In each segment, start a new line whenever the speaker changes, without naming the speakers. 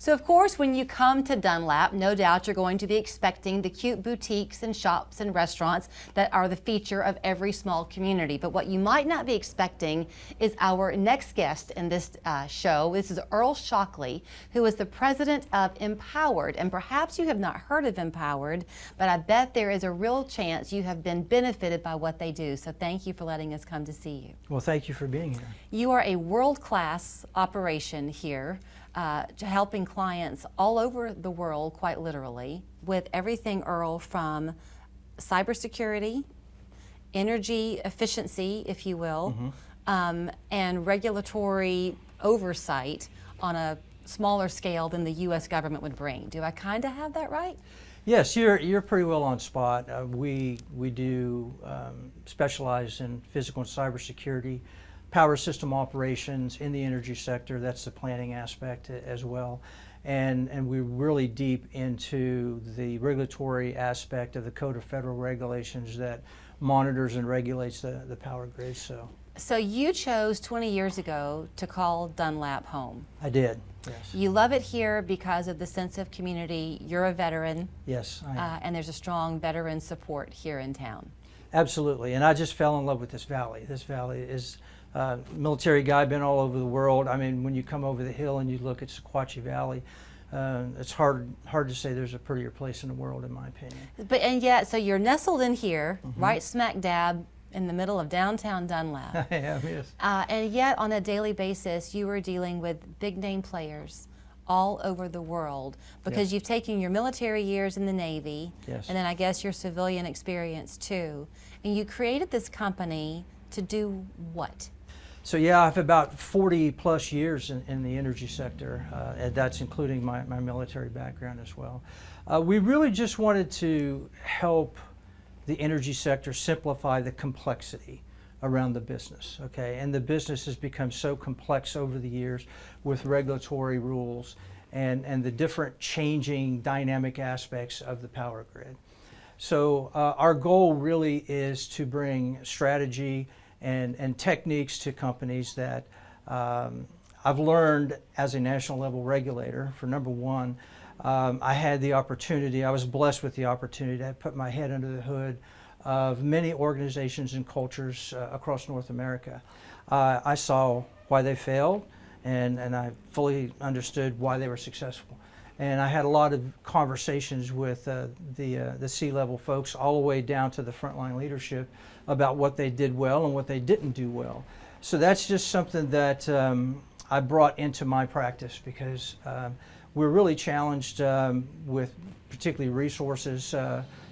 So of course, when you come to Dunlap, no doubt you're going to be expecting the cute boutiques and shops and restaurants that are the feature of every small community. But what you might not be expecting is our next guest in this show. This is Earl Shockley, who is the president of InPowerd. And perhaps you have not heard of InPowerd, but I bet there is a real chance you have been benefited by what they do. So thank you for letting us come to see you.
Well, thank you for being here.
You are a world-class operation here, helping clients all over the world, quite literally, with everything, Earl, from cybersecurity, energy efficiency, if you will, and regulatory oversight on a smaller scale than the U.S. government would bring. Do I kind of have that right?
Yes, you're pretty well on spot. We do specialize in physical and cybersecurity, power system operations in the energy sector. That's the planning aspect as well. And we're really deep into the regulatory aspect of the Code of Federal Regulations that monitors and regulates the power grid.
So you chose 20 years ago to call Dunlap home.
I did, yes.
You love it here because of the sense of community. You're a veteran.
Yes, I am.
And there's a strong veteran support here in town.
Absolutely, and I just fell in love with this valley. This valley is military guy, been all over the world. I mean, when you come over the hill and you look at Sequatchie Valley, it's hard to say there's a prettier place in the world, in my opinion.
And yet, so you're nestled in here, right smack dab in the middle of downtown Dunlap.
I am, yes.
And yet, on a daily basis, you are dealing with big name players all over the world because you've taken your military years in the Navy, and then I guess your civilian experience too, and you created this company to do what?
So yeah, I have about 40 plus years in the energy sector, and that's including my military background as well. We really just wanted to help the energy sector simplify the complexity around the business, okay? And the business has become so complex over the years with regulatory rules and the different changing dynamic aspects of the power grid. So our goal really is to bring strategy and techniques to companies that I've learned as a national level regulator. For number one, I had the opportunity, I was blessed with the opportunity to put my head under the hood of many organizations and cultures across North America. I saw why they failed, and I fully understood why they were successful. And I had a lot of conversations with the C-level folks all the way down to the frontline leadership about what they did well and what they didn't do well. So that's just something that I brought into my practice because we're really challenged with particularly resources.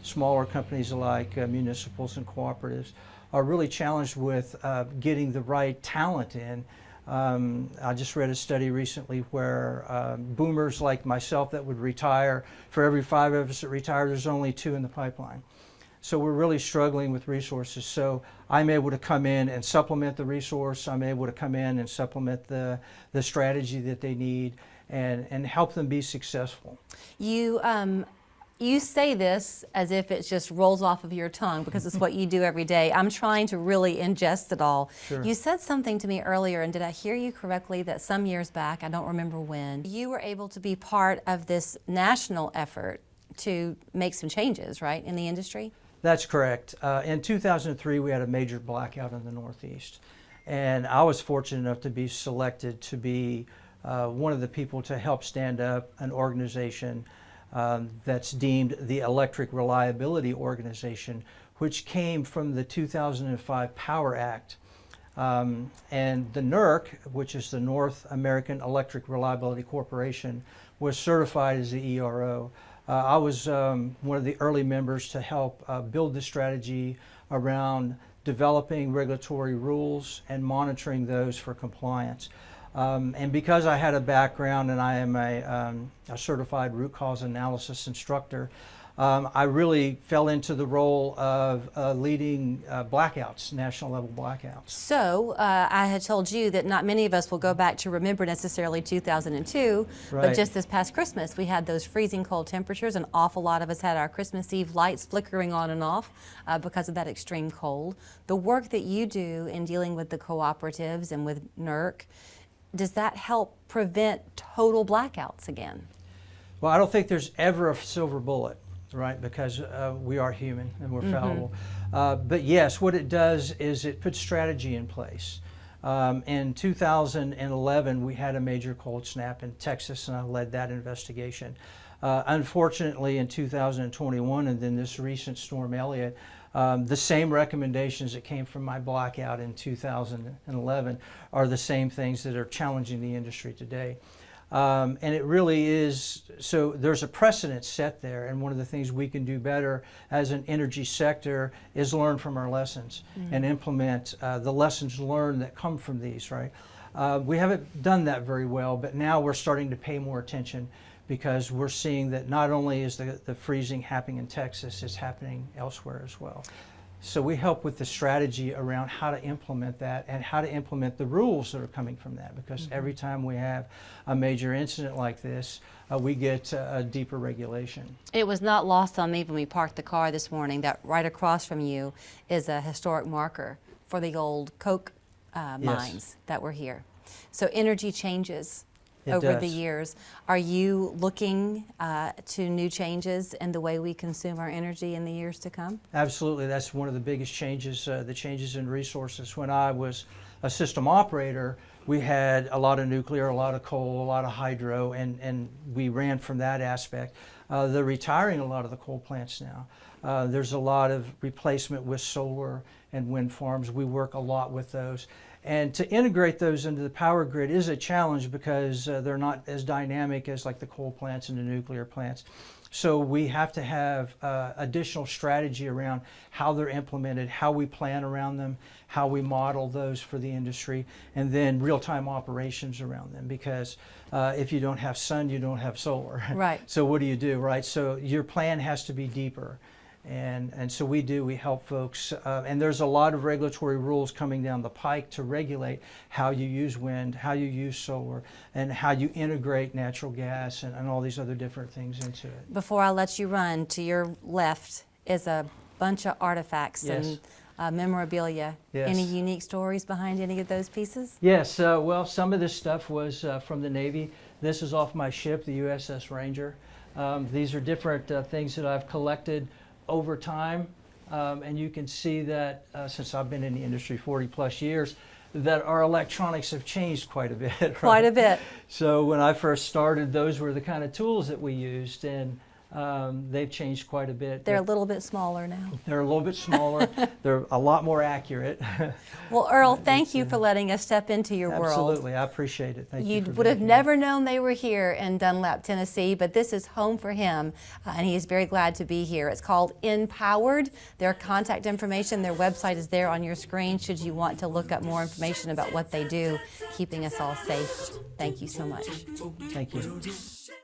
Smaller companies like municipals and cooperatives are really challenged with getting the right talent in. I just read a study recently where boomers like myself that would retire, for every 5 of us that retire, there's only 2 in the pipeline. So we're really struggling with resources. So I'm able to come in and supplement the resource. I'm able to come in and supplement the strategy that they need and help them be successful.
You say this as if it just rolls off of your tongue because it's what you do every day. I'm trying to really ingest it all.
Sure.
You said something to me earlier, and did I hear you correctly that some years back, I don't remember when, you were able to be part of this national effort to make some changes, right, in the industry?
That's correct. In 2003, we had a major blackout in the Northeast, and I was fortunate enough to be selected to be one of the people to help stand up an organization that's deemed the Electric Reliability Organization, which came from the 2005 Power Act. And the NERC, which is the North American Electric Reliability Corporation, was certified as the ERO. I was one of the early members to help build the strategy around developing regulatory rules and monitoring those for compliance. And because I had a background and I am a certified root cause analysis instructor, I really fell into the role of leading blackouts, national level blackouts.
So I had told you that not many of us will go back to remember necessarily 2002, but just this past Christmas we had those freezing cold temperatures. An awful lot of us had our Christmas Eve lights flickering on and off because of that extreme cold. The work that you do in dealing with the cooperatives and with NERC does that help prevent total blackouts again?
Well, I don't think there's ever a silver bullet, right? Because we are human and we're fallible. But yes, what it does is it puts strategy in place. In 2011, we had a major cold snap in Texas, and I led that investigation. Unfortunately, in 2021, and then this recent Storm Elliott, the same recommendations that came from my blackout in 2011 are the same things that are challenging the industry today. And it really is, so there's a precedent set there, and one of the things we can do better as an energy sector is learn from our lessons and implement the lessons learned that come from these, right? We haven't done that very well, but now we're starting to pay more attention because we're seeing that not only is the freezing happening in Texas, it's happening elsewhere as well. So we help with the strategy around how to implement that and how to implement the rules that are coming from that, because every time we have a major incident like this, we get a deeper regulation.
It was not lost on me when we parked the car this morning that right across from you is a historic marker for the old coke mines that were here. So energy changes over the years. Are you looking to new changes in the way we consume our energy in the years to come?
Absolutely. That's one of the biggest changes, the changes in resources. When I was a system operator, we had a lot of nuclear, a lot of coal, a lot of hydro, and we ran from that aspect. They're retiring a lot of the coal plants now. There's a lot of replacement with solar and wind farms. We work a lot with those. And to integrate those into the power grid is a challenge because they're not as dynamic as like the coal plants and the nuclear plants. So we have to have additional strategy around how they're implemented, how we plan around them, how we model those for the industry, and then real-time operations around them. Because if you don't have sun, you don't have solar.
Right.
So what do you do, right? So your plan has to be deeper. And so we help folks, and there's a lot of regulatory rules coming down the pike to regulate how you use wind, how you use solar, and how you integrate natural gas and all these other different things into it.
Before I let you run, to your left is a bunch of artifacts and memorabilia. Any unique stories behind any of those pieces?
Yes, well, some of this stuff was from the Navy. This is off my ship, the USS Ranger. These are different things that I've collected over time, and you can see that since I've been in the industry 40 plus years, that our electronics have changed quite a bit. Right?
Quite a bit.
So when I first started, those were the kind of tools that we used, and they've changed quite a bit.
They're a little bit smaller now.
They're a little bit smaller. They're a lot more accurate.
Well, Earl, thank you for letting us step into your world.
Absolutely, I appreciate it. Thank you.
You would have never known they were here in Dunlap, Tennessee, but this is home for him, and he is very glad to be here. It's called InPowerd. Their contact information, their website is there on your screen should you want to look up more information about what they do, keeping us all safe. Thank you so much.
Thank you.